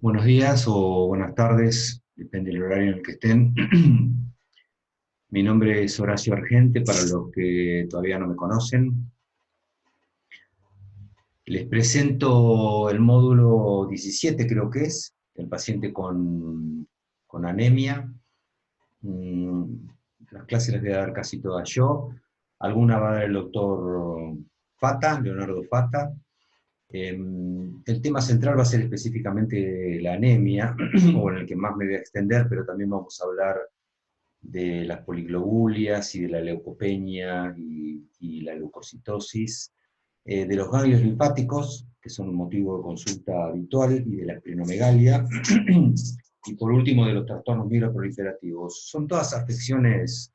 Buenos días o buenas tardes, depende del horario en el que estén. Mi nombre es Horacio Argente, para los que todavía no me conocen. Les presento el módulo 17, creo que es, el paciente con anemia. Mm, Las clases las voy a dar casi todas yo. Alguna va a dar el doctor Fata, Leonardo Fata. El tema central va a ser específicamente la anemia, o en el que más me voy a extender, pero también vamos a hablar de las poliglobulias y de la leucopenia y la leucocitosis, de los ganglios linfáticos, que son un motivo de consulta habitual, y de la esplenomegalia, y por último de los trastornos mieloproliferativos. Son todas afecciones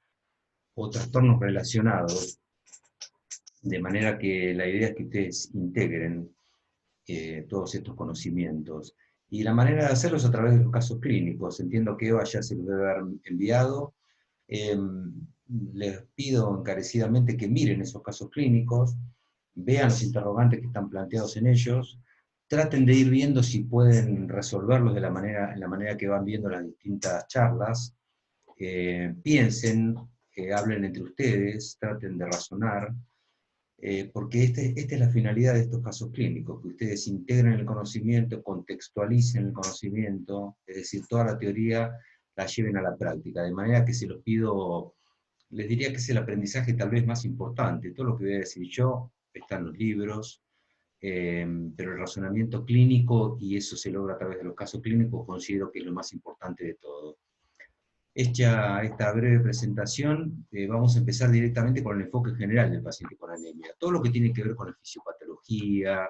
o trastornos relacionados, de manera que la idea es que ustedes integren todos estos conocimientos. Y la manera de hacerlo es a través de los casos clínicos. Entiendo que Eva ya se los debe haber enviado. Eh, Les pido encarecidamente que miren esos casos clínicos, vean los interrogantes que están planteados en ellos, traten de ir viendo si pueden resolverlos en la manera que van viendo las distintas charlas, piensen, hablen entre ustedes, traten de razonar, porque esta es la finalidad de estos casos clínicos, que ustedes integren el conocimiento, contextualicen el conocimiento, es decir, toda la teoría la lleven a la práctica, de manera que se los pido, les diría que es el aprendizaje tal vez más importante. Todo lo que voy a decir yo está en los libros, pero el razonamiento clínico, y eso se logra a través de los casos clínicos, considero que es lo más importante de todo. Hecha esta breve presentación, vamos a empezar directamente con el enfoque general del paciente con anemia. Todo lo que tiene que ver con la fisiopatología,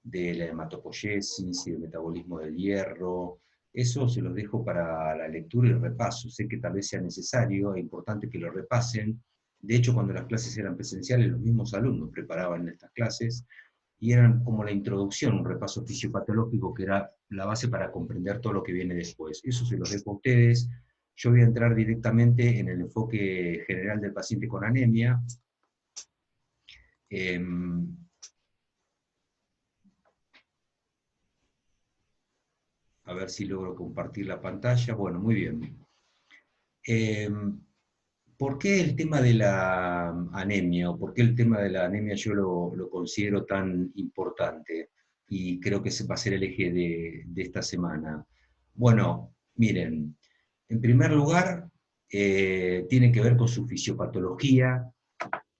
de la hematopoiesis y el metabolismo del hierro, eso se los dejo para la lectura y el repaso. Sé que tal vez sea necesario e importante que lo repasen. De hecho, cuando las clases eran presenciales, los mismos alumnos preparaban estas clases y eran como la introducción, un repaso fisiopatológico que era la base para comprender todo lo que viene después. Eso se los dejo a ustedes. Yo voy a entrar directamente en el enfoque general del paciente con anemia. Eh, a ver si logro compartir la pantalla. Bueno, muy bien. Eh, ¿Por qué el tema de la anemia, o por qué el tema de la anemia yo lo considero tan importante? Y creo que ese va a ser el eje de esta semana. Bueno, miren, en primer lugar, tiene que ver con su fisiopatología,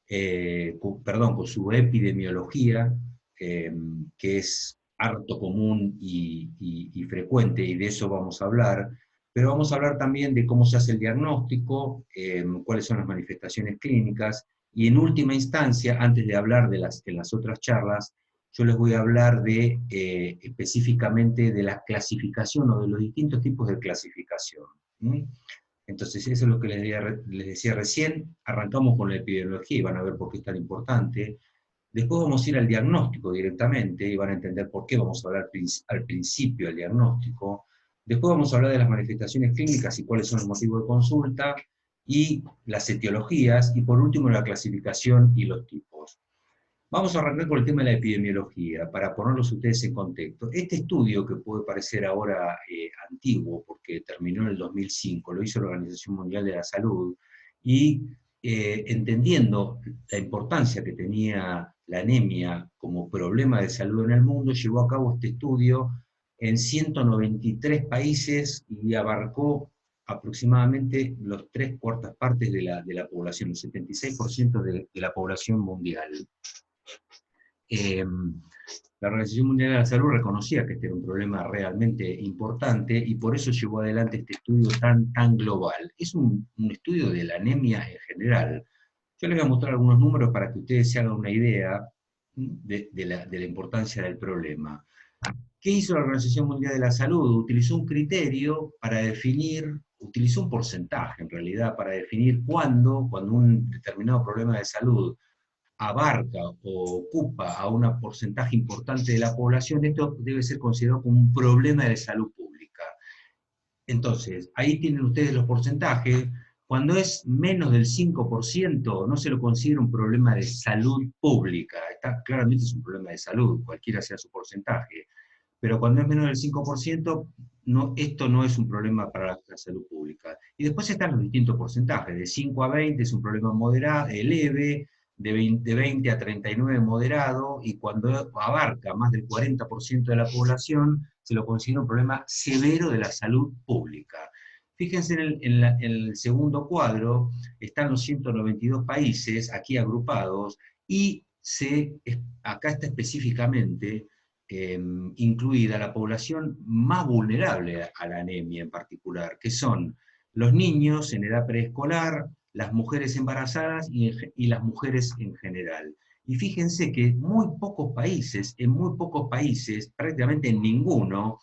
perdón, con su epidemiología, que es harto común y frecuente, y de eso vamos a hablar, pero vamos a hablar también de cómo se hace el diagnóstico, cuáles son las manifestaciones clínicas, y en última instancia, antes de hablar en las otras charlas, yo les voy a hablar específicamente de la clasificación o de los distintos tipos de clasificación. ¿Mm? Entonces, eso es lo que les decía recién. Arrancamos con la epidemiología y van a ver por qué es tan importante. Después vamos a ir al diagnóstico directamente y van a entender por qué vamos a hablar al principio del diagnóstico. Después vamos a hablar de las manifestaciones clínicas y cuáles son los motivos de consulta, y las etiologías, y por último la clasificación y los tipos. Vamos a arrancar con el tema de la epidemiología, para ponerlos ustedes en contexto. Este estudio, que puede parecer ahora antiguo, porque terminó en el 2005, lo hizo la Organización Mundial de la Salud, y entendiendo la importancia que tenía la anemia como problema de salud en el mundo, llevó a cabo este estudio en 193 países y abarcó aproximadamente los 3/4 de la población, el 76% de la población mundial. Eh, la Organización Mundial de la Salud reconocía que este era un problema realmente importante, y por eso llevó adelante este estudio tan global. Es un estudio de la anemia en general. Yo les voy a mostrar algunos números para que ustedes se hagan una idea de la importancia del problema. ¿Qué hizo la Organización Mundial de la Salud? Utilizó un criterio para definir, utilizó un porcentaje en realidad, para definir cuando un determinado problema de salud abarca o ocupa a un porcentaje importante de la población, esto debe ser considerado como un problema de salud pública. Entonces, ahí tienen ustedes los porcentajes. Cuando es menos del 5%, no se lo considera un problema de salud pública. Claramente es un problema de salud, cualquiera sea su porcentaje. pero cuando es menos del 5%, no, esto no es un problema para la salud pública. Y después están los distintos porcentajes, de 5 a 20 es un problema moderado, leve, de 20 a 39 moderado, y cuando abarca más del 40% de la población, se lo considera un problema severo de la salud pública. Fíjense en el segundo cuadro, están los 192 países aquí agrupados, y acá está específicamente incluida la población más vulnerable a la anemia en particular, que son los niños en edad preescolar, las mujeres embarazadas y las mujeres en general. Y fíjense que en muy pocos países, prácticamente en ninguno,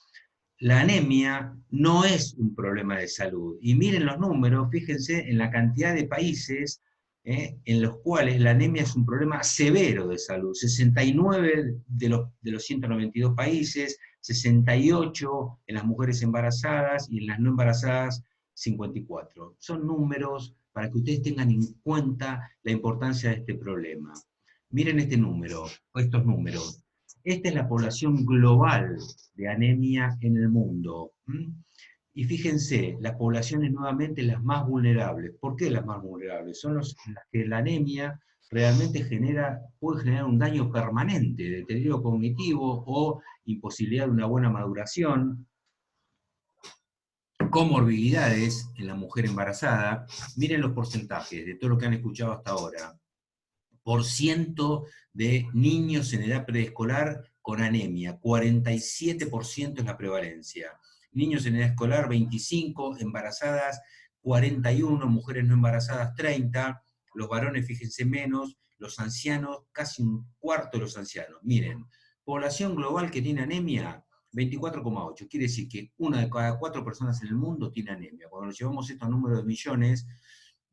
la anemia no es un problema de salud. Y miren los números, fíjense en la cantidad de países en los cuales la anemia es un problema severo de salud. 69 de los 192 países, 68 en las mujeres embarazadas y en las no embarazadas 54. Son números para que ustedes tengan en cuenta la importancia de este problema. Miren este número, estos números. Esta es la población global de anemia en el mundo. Y fíjense, las poblaciones nuevamente las más vulnerables. ¿Por qué las más vulnerables? Son las que la anemia realmente puede generar un daño permanente, deterioro cognitivo o imposibilidad de una buena maduración, comorbilidades en la mujer embarazada. Miren los porcentajes de todo lo que han escuchado hasta ahora. Por ciento de niños en edad preescolar con anemia, 47% es la prevalencia. Niños en edad escolar, 25, embarazadas, 41, mujeres no embarazadas, 30, los varones, fíjense, menos, los ancianos, casi un cuarto de los ancianos. Miren, población global que tiene anemia, 24,8. Quiere decir que una de cada 4 personas en el mundo tiene anemia. Cuando nos llevamos estos números de millones,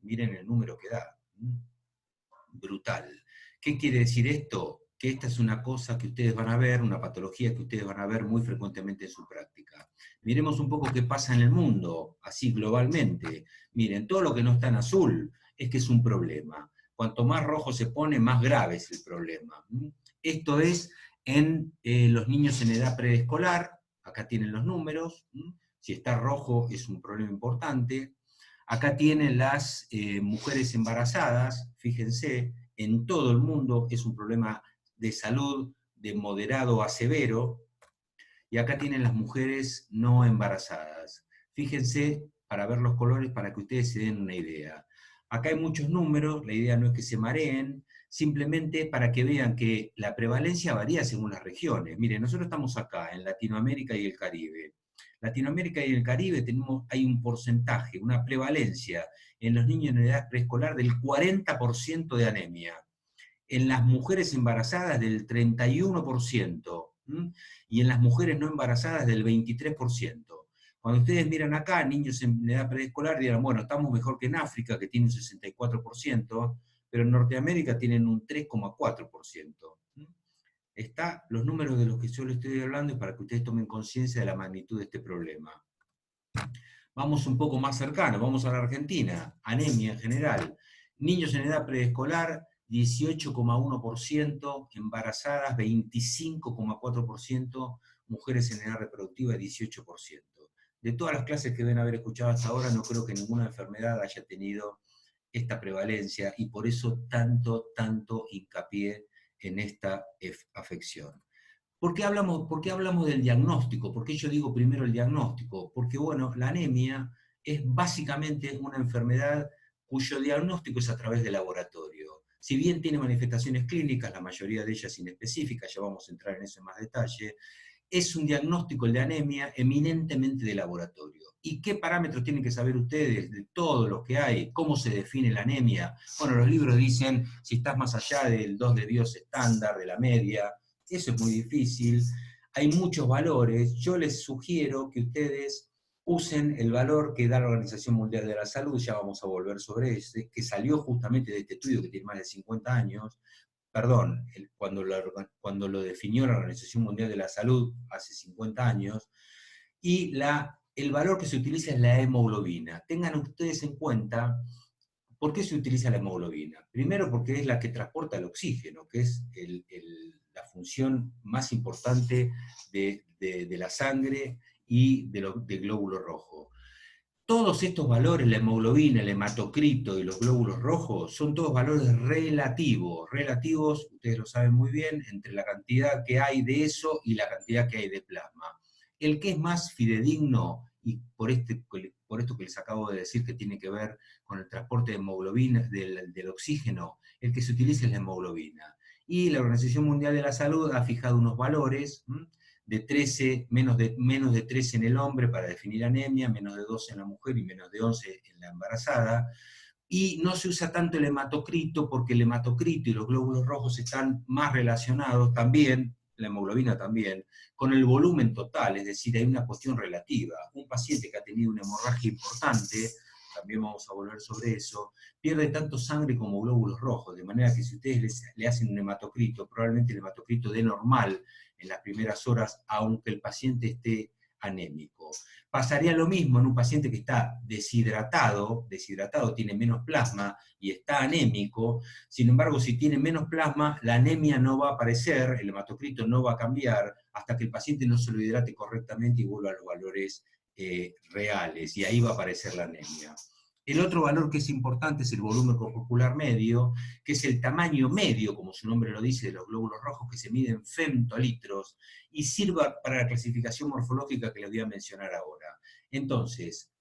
miren el número que da. Brutal. ¿Qué quiere decir esto? Que esta es una cosa que ustedes van a ver, una patología que ustedes van a ver muy frecuentemente en su práctica. Miremos un poco qué pasa en el mundo, así globalmente. Miren, todo lo que no está en azul es que es un problema. Cuanto más rojo se pone, más grave es el problema. Esto es en los niños en edad preescolar, acá tienen los números, si está rojo es un problema importante. Acá tienen las mujeres embarazadas, fíjense, en todo el mundo es un problema de salud de moderado a severo, y acá tienen las mujeres no embarazadas. Fíjense para ver los colores para que ustedes se den una idea. Acá hay muchos números, la idea no es que se mareen, simplemente para que vean que la prevalencia varía según las regiones. Miren, nosotros estamos acá, en Latinoamérica y el Caribe. Latinoamérica y el Caribe hay un porcentaje, una prevalencia en los niños en edad preescolar del 40% de anemia, en las mujeres embarazadas del 31%, y en las mujeres no embarazadas del 23%. Cuando ustedes miran acá, niños en edad preescolar, dirán, bueno, estamos mejor que en África, que tiene un 64%, pero en Norteamérica tienen un 3,4%. Están los números de los que yo les estoy hablando para que ustedes tomen conciencia de la magnitud de este problema. Vamos un poco más cercano, vamos a la Argentina, anemia en general. Niños en edad preescolar, 18,1%, embarazadas 25,4%, mujeres en edad reproductiva 18%. De todas las clases que deben haber escuchado hasta ahora, no creo que ninguna enfermedad haya tenido esta prevalencia, y por eso tanto hincapié en esta afección. ¿Por qué hablamos del diagnóstico? ¿Por qué yo digo primero el diagnóstico? Porque, bueno, la anemia es básicamente una enfermedad cuyo diagnóstico es a través del laboratorio. Si bien tiene manifestaciones clínicas, la mayoría de ellas inespecíficas, ya vamos a entrar en eso en más detalle, es un diagnóstico, el de anemia, eminentemente de laboratorio. ¿Y qué parámetros tienen que saber ustedes de todos los que hay? ¿Cómo se define la anemia? Bueno, los libros dicen si estás más allá del 2 de Dios estándar, de la media. Eso es muy difícil. Hay muchos valores. Yo les sugiero que ustedes usen el valor que da la Organización Mundial de la Salud, ya vamos a volver sobre ese, que salió justamente de este estudio que tiene más de 50 años, perdón, cuando lo definió la Organización Mundial de la Salud hace 50 años, y el valor que se utiliza es la hemoglobina. Tengan ustedes en cuenta por qué se utiliza la hemoglobina. Primero porque es la que transporta el oxígeno, que es la función más importante de la sangre y del glóbulo rojo. Todos estos valores, la hemoglobina, el hematocrito y los glóbulos rojos, son todos valores relativos, ustedes lo saben muy bien, entre la cantidad que hay de eso y la cantidad que hay de plasma. El que es más fidedigno, y por esto que les acabo de decir que tiene que ver con el transporte de hemoglobina, del oxígeno, el que se utiliza es la hemoglobina. Y la Organización Mundial de la Salud ha fijado unos valores, de 13, menos de 13 en el hombre para definir anemia, menos de 12 en la mujer y menos de 11 en la embarazada. Y no se usa tanto el hematocrito porque el hematocrito y los glóbulos rojos están más relacionados también, la hemoglobina también, con el volumen total, es decir, hay una cuestión relativa. Un paciente que ha tenido una hemorragia importante, también vamos a volver sobre eso, pierde tanto sangre como glóbulos rojos, de manera que si ustedes le hacen un hematocrito, probablemente el hematocrito dé normal en las primeras horas, aunque el paciente esté anémico. Pasaría lo mismo en un paciente que está deshidratado, tiene menos plasma y está anémico. Sin embargo, si tiene menos plasma, la anemia no va a aparecer, el hematocrito no va a cambiar hasta que el paciente no se lo hidrate correctamente y vuelva a los valores reales, y ahí va a aparecer la anemia. El otro valor que es importante es el volumen corpuscular medio, que es el tamaño medio, como su nombre lo dice, de los glóbulos rojos, que se miden en femtolitros, y sirva para la clasificación morfológica que les voy a mencionar ahora. Entonces,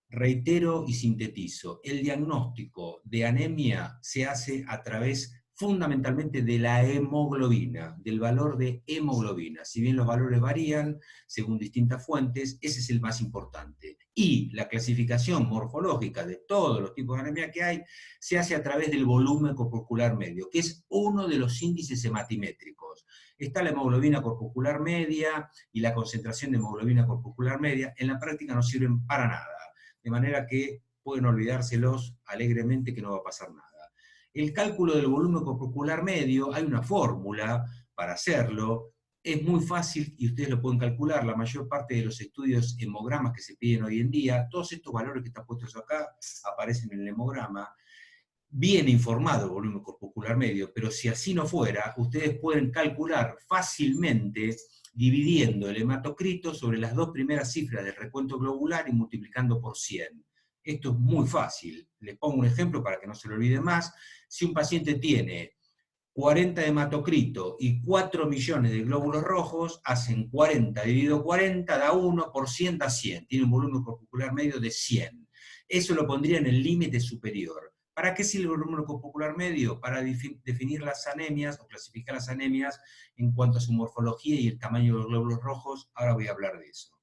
reitero y sintetizo, el diagnóstico de anemia se hace a través fundamentalmente de la hemoglobina, del valor de hemoglobina. Si bien los valores varían según distintas fuentes, ese es el más importante. Y la clasificación morfológica de todos los tipos de anemia que hay se hace a través del volumen corpuscular medio, que es uno de los índices hematimétricos. Está la hemoglobina corpuscular media y la concentración de hemoglobina corpuscular media. En la práctica no sirven para nada, de manera que pueden olvidárselos alegremente que no va a pasar nada. El cálculo del volumen corpuscular medio, hay una fórmula para hacerlo, es muy fácil y ustedes lo pueden calcular. La mayor parte de los estudios hemogramas que se piden hoy en día, todos estos valores que están puestos acá aparecen en el hemograma. Bien informado el volumen corpuscular medio, pero si así no fuera, ustedes pueden calcular fácilmente dividiendo el hematocrito sobre las dos primeras cifras del recuento globular y multiplicando por 100. Esto es muy fácil. Les pongo un ejemplo para que no se lo olvide más. Si un paciente tiene 40 de hematocrito y 4 millones de glóbulos rojos, hacen 40 dividido 40, da 1, por 100 da 100. Tiene un volumen corpuscular medio de 100. Eso lo pondría en el límite superior. ¿Para qué sirve el volumen corpuscular medio? Para definir las anemias o clasificar las anemias en cuanto a su morfología y el tamaño de los glóbulos rojos. Ahora voy a hablar de eso.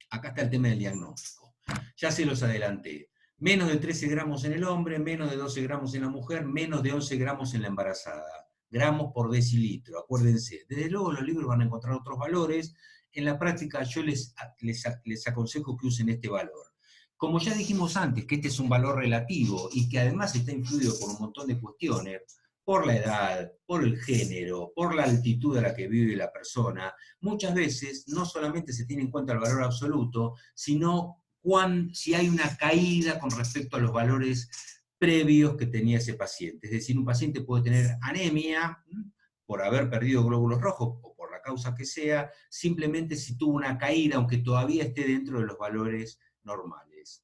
Acá está el tema del diagnóstico. Ya se los adelanté. Menos de 13 gramos en el hombre, menos de 12 gramos en la mujer, menos de 11 gramos en la embarazada. Gramos por decilitro, acuérdense. Desde luego en los libros van a encontrar otros valores. En la práctica yo les aconsejo que usen este valor. Como ya dijimos antes, que este es un valor relativo y que además está influido por un montón de cuestiones, por la edad, por el género, por la altitud a la que vive la persona, muchas veces no solamente se tiene en cuenta el valor absoluto, sino si hay una caída con respecto a los valores previos que tenía ese paciente. Es decir, un paciente puede tener anemia por haber perdido glóbulos rojos o por la causa que sea, simplemente si tuvo una caída, aunque todavía esté dentro de los valores normales.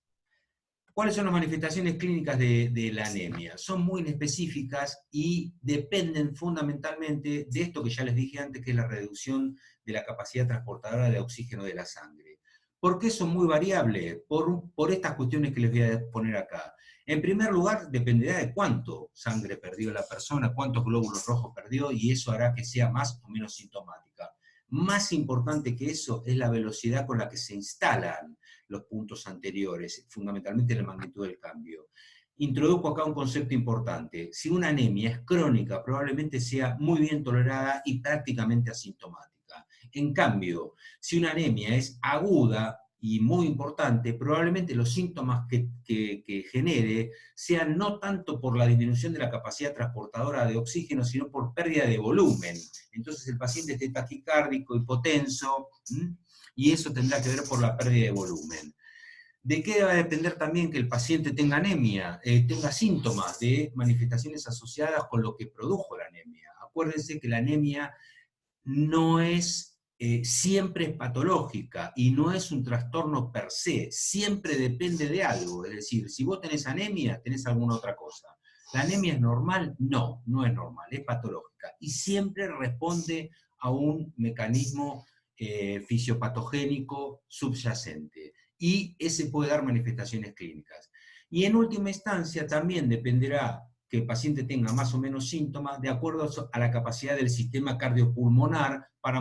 ¿Cuáles son las manifestaciones clínicas de la anemia? Son muy inespecíficas y dependen fundamentalmente de esto que ya les dije antes, que es la reducción de la capacidad transportadora de oxígeno de la sangre. ¿Por qué son muy variables? Por estas cuestiones que les voy a poner acá. En primer lugar, dependerá de cuánto sangre perdió la persona, cuántos glóbulos rojos perdió, y eso hará que sea más o menos sintomática. Más importante que eso es la velocidad con la que se instalan los puntos anteriores, fundamentalmente la magnitud del cambio. Introduzco acá un concepto importante. Si una anemia es crónica, probablemente sea muy bien tolerada y prácticamente asintomática. En cambio, si una anemia es aguda y muy importante, probablemente los síntomas que genere sean no tanto por la disminución de la capacidad transportadora de oxígeno, sino por pérdida de volumen. Entonces el paciente esté taquicárdico, hipotenso, y eso tendrá que ver por la pérdida de volumen. ¿De qué va a depender también que el paciente tenga anemia? Tenga síntomas de manifestaciones asociadas con lo que produjo la anemia. Acuérdense que la anemia no es, siempre es patológica y no es un trastorno per se, siempre depende de algo. Es decir, si vos tenés anemia, tenés alguna otra cosa. ¿La anemia es normal? No, no es normal, es patológica. Y siempre responde a un mecanismo fisiopatogénico subyacente. Y ese puede dar manifestaciones clínicas. Y en última instancia también dependerá que el paciente tenga más o menos síntomas de acuerdo a la capacidad del sistema cardiopulmonar para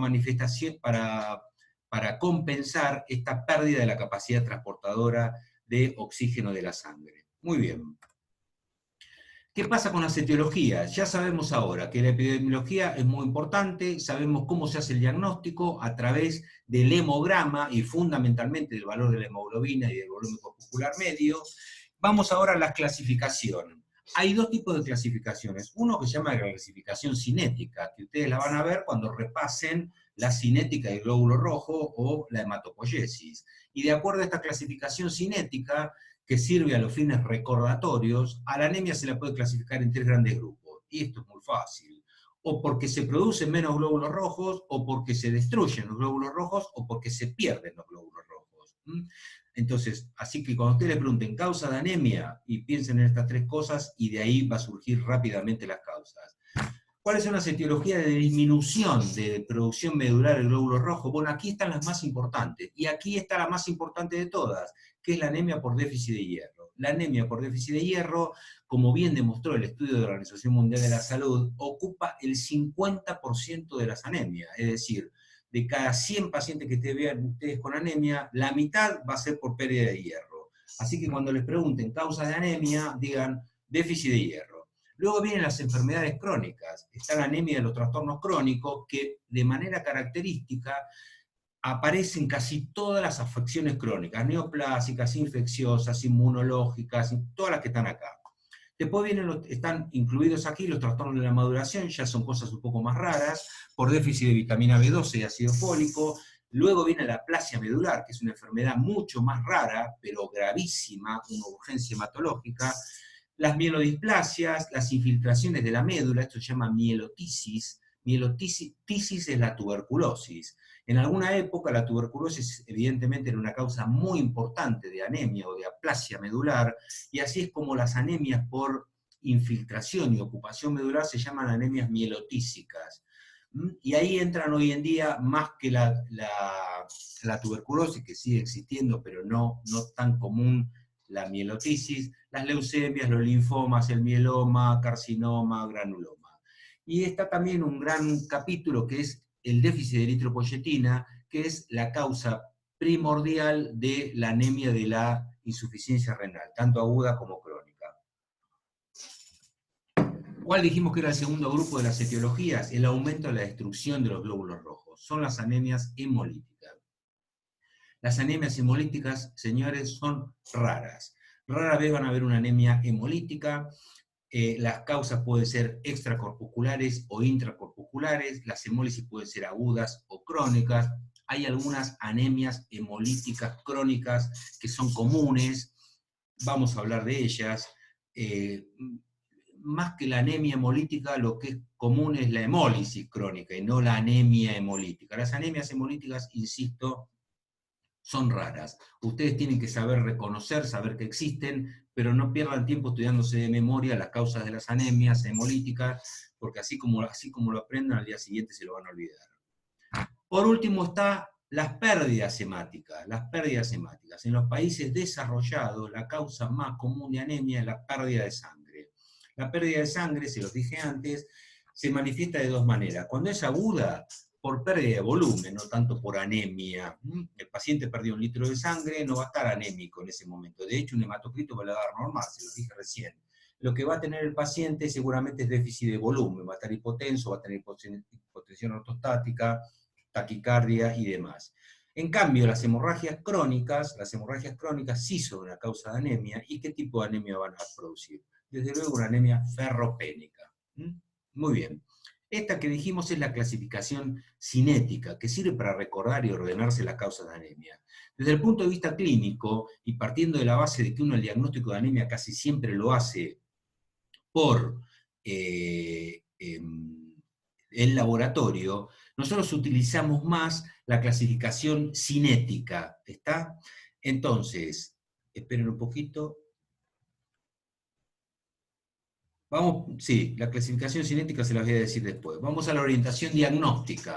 compensar esta pérdida de la capacidad transportadora de oxígeno de la sangre. Muy bien. ¿Qué pasa con las etiologías? Ya sabemos ahora que la epidemiología es muy importante, sabemos cómo se hace el diagnóstico a través del hemograma y fundamentalmente del valor de la hemoglobina y del volumen corpuscular medio. Vamos ahora a la clasificación. Hay dos tipos de clasificaciones. Uno que se llama la clasificación cinética, que ustedes la van a ver cuando repasen la cinética del glóbulo rojo o la hematopoiesis. Y de acuerdo a esta clasificación cinética, que sirve a los fines recordatorios, a la anemia se la puede clasificar en tres grandes grupos. Y esto es muy fácil. O porque se producen menos glóbulos rojos, o porque se destruyen los glóbulos rojos, o porque se pierden los glóbulos rojos. Entonces, así que cuando ustedes le pregunten causa de anemia, y piensen en estas tres cosas, y de ahí va a surgir rápidamente las causas. ¿Cuáles son las etiologías de disminución de producción medular del glóbulo rojo? Bueno, aquí están las más importantes, y aquí está la más importante de todas, que es la anemia por déficit de hierro. La anemia por déficit de hierro, como bien demostró el estudio de la Organización Mundial de la Salud, ocupa el 50% de las anemias, es decir, de cada 100 pacientes que te vean ustedes con anemia, la mitad va a ser por pérdida de hierro. Así que cuando les pregunten causas de anemia, digan déficit de hierro. Luego vienen las enfermedades crónicas. Está la anemia de los trastornos crónicos, que de manera característica aparecen casi todas las afecciones crónicas, neoplásicas, infecciosas, inmunológicas, todas las que están acá. Después están incluidos aquí los trastornos de la maduración, ya son cosas un poco más raras, por déficit de vitamina B12 y ácido fólico. Luego viene la aplasia medular, que es una enfermedad mucho más rara, pero gravísima, una urgencia hematológica. Las mielodisplasias, las infiltraciones de la médula, esto se llama mielotisis. Mielotisis es la tuberculosis. En alguna época la tuberculosis evidentemente era una causa muy importante de anemia o de aplasia medular, y así es como las anemias por infiltración y ocupación medular se llaman anemias mielotísicas. Y ahí entran hoy en día, más que la tuberculosis, que sigue existiendo, pero no tan común, la mielotisis, las leucemias, los linfomas, el mieloma, carcinoma, granuloma. Y está también un gran capítulo que es el déficit de eritropoyetina, que es la causa primordial de la anemia de la insuficiencia renal, tanto aguda como crónica. ¿Cuál dijimos que era el segundo grupo de las etiologías? El aumento de la destrucción de los glóbulos rojos. Son las anemias hemolíticas. Las anemias hemolíticas, señores, son raras. Rara vez van a ver una anemia hemolítica. Las causas pueden ser extracorpusculares o intracorpusculares. Las hemólisis pueden ser agudas o crónicas. Hay algunas anemias hemolíticas crónicas que son comunes. Vamos a hablar de ellas. Más que la anemia hemolítica, lo que es común es la hemólisis crónica y no la anemia hemolítica. Las anemias hemolíticas, insisto, son raras. Ustedes tienen que saber reconocer, saber que existen, pero no pierdan tiempo estudiándose de memoria las causas de las anemias hemolíticas, porque así como lo aprendan, al día siguiente se lo van a olvidar. Por último está las pérdidas hemáticas. Las pérdidas hemáticas. En los países desarrollados, la causa más común de anemia es la pérdida de sangre. La pérdida de sangre, se los dije antes, se manifiesta de dos maneras. Cuando es aguda, por pérdida de volumen, no tanto por anemia. El paciente perdió 1 litro de sangre, no va a estar anémico en ese momento. De hecho, un hematocrito va a dar normal, se lo dije recién. Lo que va a tener el paciente seguramente es déficit de volumen, va a estar hipotenso, va a tener hipotensión ortostática, taquicardia y demás. En cambio, las hemorragias crónicas sí son una causa de anemia. ¿Y qué tipo de anemia van a producir? Desde luego una anemia ferropénica. Muy bien. Esta que dijimos es la clasificación cinética, que sirve para recordar y ordenarse las causas de anemia. Desde el punto de vista clínico, y partiendo de la base de que uno el diagnóstico de anemia casi siempre lo hace por el laboratorio, nosotros utilizamos más la clasificación cinética, ¿está? Entonces, esperen un poquito. Vamos, sí, la clasificación cinética se las voy a decir después. Vamos a la orientación diagnóstica.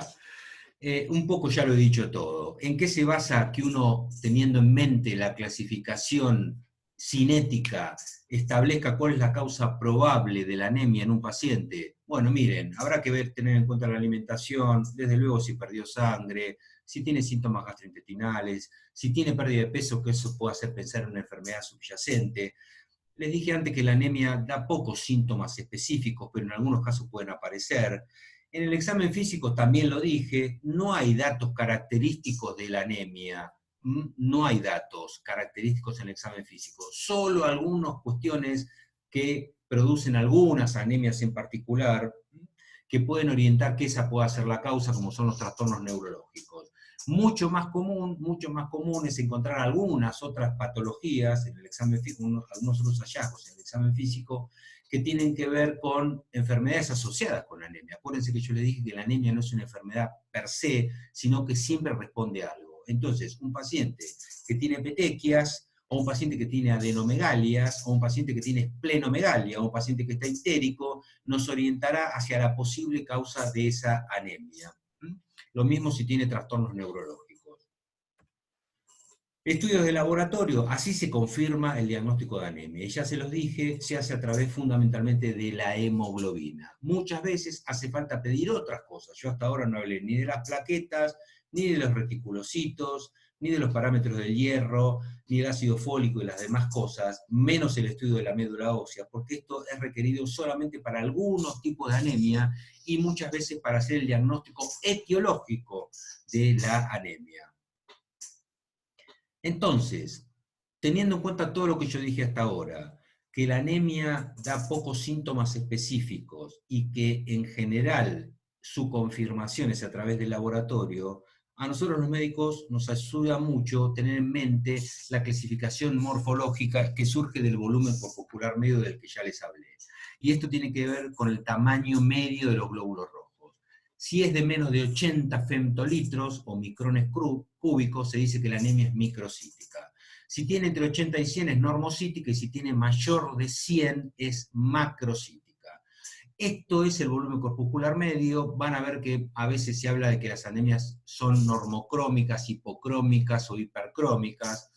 Un poco ya lo he dicho todo. ¿En qué se basa que uno, teniendo en mente la clasificación cinética, establezca cuál es la causa probable de la anemia en un paciente? Bueno, miren, habrá que ver, tener en cuenta la alimentación, desde luego si perdió sangre, si tiene síntomas gastrointestinales, si tiene pérdida de peso, que eso puede hacer pensar en una enfermedad subyacente. Les dije antes que la anemia da pocos síntomas específicos, pero en algunos casos pueden aparecer. En el examen físico también lo dije, no hay datos característicos de la anemia, no hay datos característicos en el examen físico, solo algunas cuestiones que producen algunas anemias en particular, que pueden orientar que esa pueda ser la causa, como son los trastornos neurológicos. Mucho más común es encontrar algunas otras patologías en el examen físico, algunos otros hallazgos en el examen físico, que tienen que ver con enfermedades asociadas con la anemia. Acuérdense que yo les dije que la anemia no es una enfermedad per se, sino que siempre responde a algo. Entonces, un paciente que tiene petequias, o un paciente que tiene adenomegalias, o un paciente que tiene esplenomegalia, o un paciente que está histérico, nos orientará hacia la posible causa de esa anemia. Lo mismo si tiene trastornos neurológicos. Estudios de laboratorio, así se confirma el diagnóstico de anemia. Y ya se los dije, se hace a través fundamentalmente de la hemoglobina. Muchas veces hace falta pedir otras cosas. Yo hasta ahora no hablé ni de las plaquetas, ni de los reticulocitos, ni de los parámetros del hierro, ni del ácido fólico y las demás cosas, menos el estudio de la médula ósea, porque esto es requerido solamente para algunos tipos de anemia y muchas veces para hacer el diagnóstico etiológico de la anemia. Entonces, teniendo en cuenta todo lo que yo dije hasta ahora, que la anemia da pocos síntomas específicos y que en general su confirmación es a través del laboratorio, a nosotros los médicos nos ayuda mucho tener en mente la clasificación morfológica que surge del volumen por popular medio del que ya les hablé. Y esto tiene que ver con el tamaño medio de los glóbulos rojos. Si es de menos de 80 femtolitros o micrones cúbicos, se dice que la anemia es microcítica. Si tiene entre 80 y 100 es normocítica, y si tiene mayor de 100 es macrocítica. Esto es el volumen corpuscular medio. Van a ver que a veces se habla de que las anemias son normocrómicas, hipocrómicas o hipercrómicas.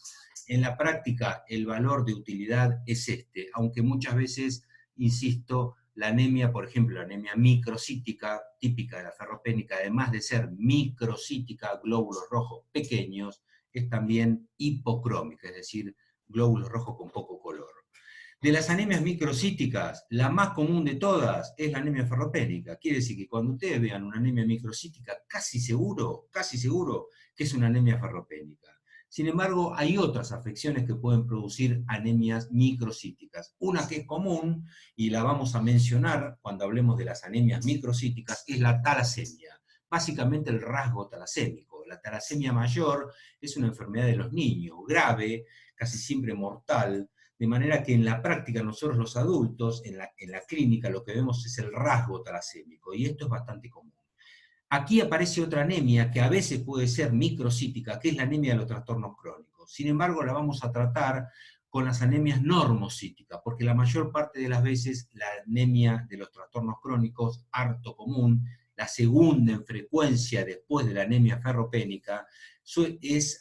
En la práctica, el valor de utilidad es este, aunque muchas veces, insisto, la anemia, por ejemplo, la anemia microcítica, típica de la ferropénica, además de ser microcítica, glóbulos rojos pequeños, es también hipocrómica, es decir, glóbulos rojos con poco color. De las anemias microcíticas, la más común de todas es la anemia ferropénica. Quiere decir que cuando ustedes vean una anemia microcítica, casi seguro que es una anemia ferropénica. Sin embargo, hay otras afecciones que pueden producir anemias microcíticas. Una que es común, y la vamos a mencionar cuando hablemos de las anemias microcíticas, es la talasemia. Básicamente el rasgo talasémico. La talasemia mayor es una enfermedad de los niños, grave, casi siempre mortal, de manera que en la práctica nosotros los adultos, en la clínica, lo que vemos es el rasgo talasémico, y esto es bastante común. Aquí aparece otra anemia que a veces puede ser microcítica, que es la anemia de los trastornos crónicos. Sin embargo, la vamos a tratar con las anemias normocíticas, porque la mayor parte de las veces la anemia de los trastornos crónicos, harto común, la segunda en frecuencia después de la anemia ferropénica,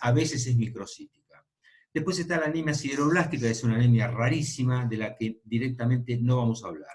a veces es microcítica. Después está la anemia sideroblástica, que es una anemia rarísima, de la que directamente no vamos a hablar.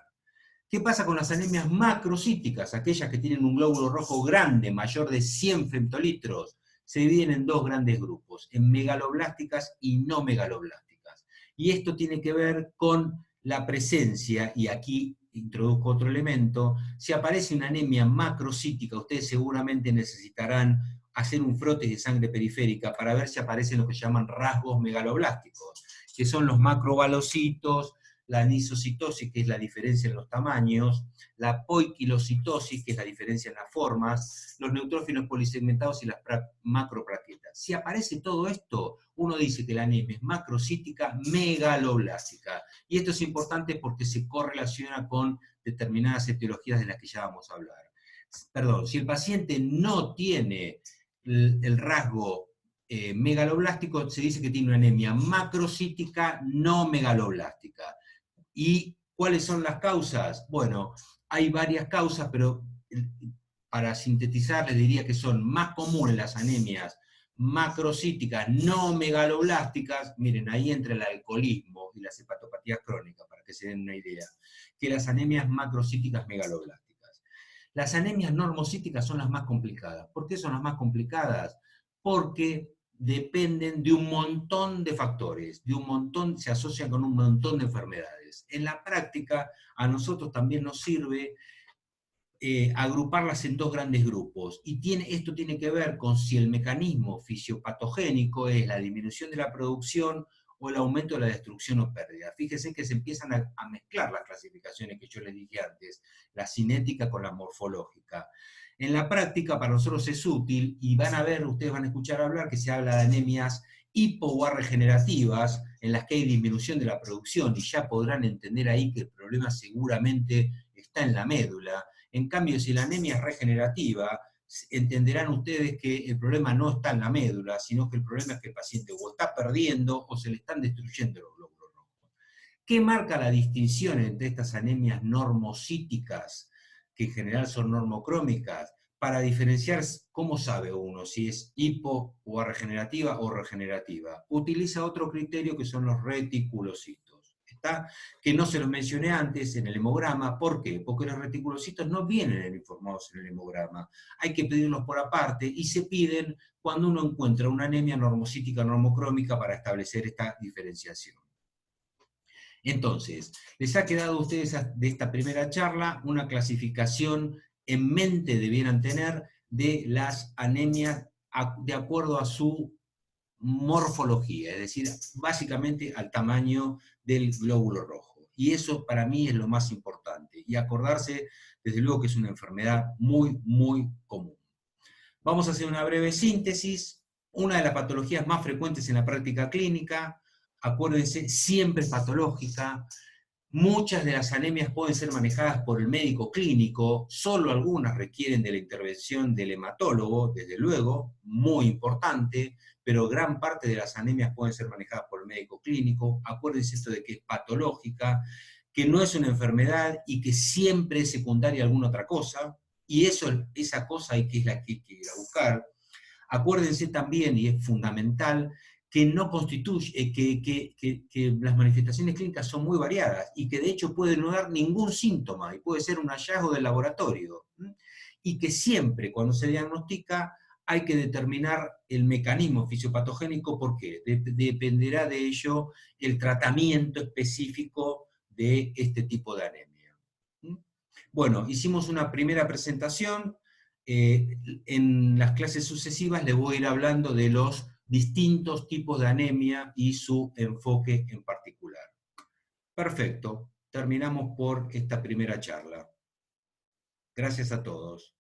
¿Qué pasa con las anemias macrocíticas? Aquellas que tienen un glóbulo rojo grande, mayor de 100 femtolitros, se dividen en dos grandes grupos, en megaloblásticas y no megaloblásticas. Y esto tiene que ver con la presencia, y aquí introduzco otro elemento, si aparece una anemia macrocítica, ustedes seguramente necesitarán hacer un frotes de sangre periférica para ver si aparecen lo que se llaman rasgos megaloblásticos, que son los macrobalocitos, la anisocitosis, que es la diferencia en los tamaños, la poiquilocitosis, que es la diferencia en las formas, los neutrófilos polisegmentados y las macroplaquetas. Si aparece todo esto, uno dice que la anemia es macrocítica megaloblástica. Y esto es importante porque se correlaciona con determinadas etiologías de las que ya vamos a hablar. perdón, si el paciente no tiene el rasgo megaloblástico, se dice que tiene una anemia macrocítica no megaloblástica. ¿Y cuáles son las causas? Bueno, hay varias causas, pero para sintetizar les diría que son más comunes las anemias macrocíticas no megaloblásticas, miren, ahí entra el alcoholismo y las hepatopatías crónicas, para que se den una idea, que las anemias macrocíticas megaloblásticas. Las anemias normocíticas son las más complicadas. ¿Por qué son las más complicadas? Porque dependen de un montón de factores, se asocian con un montón de enfermedades. En la práctica, a nosotros también nos sirve agruparlas en dos grandes grupos. Y esto tiene que ver con si el mecanismo fisiopatogénico es la disminución de la producción o el aumento de la destrucción o pérdida. Fíjense que se empiezan a mezclar las clasificaciones que yo les dije antes, la cinética con la morfológica. En la práctica para nosotros es útil, y van a ver, ustedes van a escuchar hablar que se habla de anemias hipo o regenerativas, en las que hay disminución de la producción, y ya podrán entender ahí que el problema seguramente está en la médula. En cambio, si la anemia es regenerativa, entenderán ustedes que el problema no está en la médula, sino que el problema es que el paciente o está perdiendo o se le están destruyendo los glóbulos rojos. ¿Qué marca la distinción entre estas anemias normocíticas, que en general son normocrómicas? Para diferenciar cómo sabe uno si es hipo o regenerativa o regenerativa. Utiliza otro criterio que son los reticulocitos. Que no se los mencioné antes en el hemograma. ¿Por qué? Porque los reticulocitos no vienen informados en el hemograma. Hay que pedirlos por aparte y se piden cuando uno encuentra una anemia normocítica normocrómica para establecer esta diferenciación. Entonces, les ha quedado a ustedes de esta primera charla una clasificación en mente debieran tener de las anemias de acuerdo a su morfología, es decir, básicamente al tamaño del glóbulo rojo. Y eso para mí es lo más importante. Y acordarse, desde luego, que es una enfermedad muy, muy común. Vamos a hacer una breve síntesis. Una de las patologías más frecuentes en la práctica clínica, acuérdense, siempre es patológica. Muchas de las anemias pueden ser manejadas por el médico clínico, solo algunas requieren de la intervención del hematólogo, desde luego, muy importante, pero gran parte de las anemias pueden ser manejadas por el médico clínico. Acuérdense esto de que es patológica, que no es una enfermedad y que siempre es secundaria a alguna otra cosa, y esa cosa hay que ir a buscar. Acuérdense también, y es fundamental, que no constituye, que las manifestaciones clínicas son muy variadas y que de hecho pueden no dar ningún síntoma y puede ser un hallazgo del laboratorio. Y que siempre cuando se diagnostica hay que determinar el mecanismo fisiopatogénico, porque dependerá de ello el tratamiento específico de este tipo de anemia. Bueno, hicimos una primera presentación. En las clases sucesivas les voy a ir hablando de los distintos tipos de anemia y su enfoque en particular. Perfecto, terminamos por esta primera charla. Gracias a todos.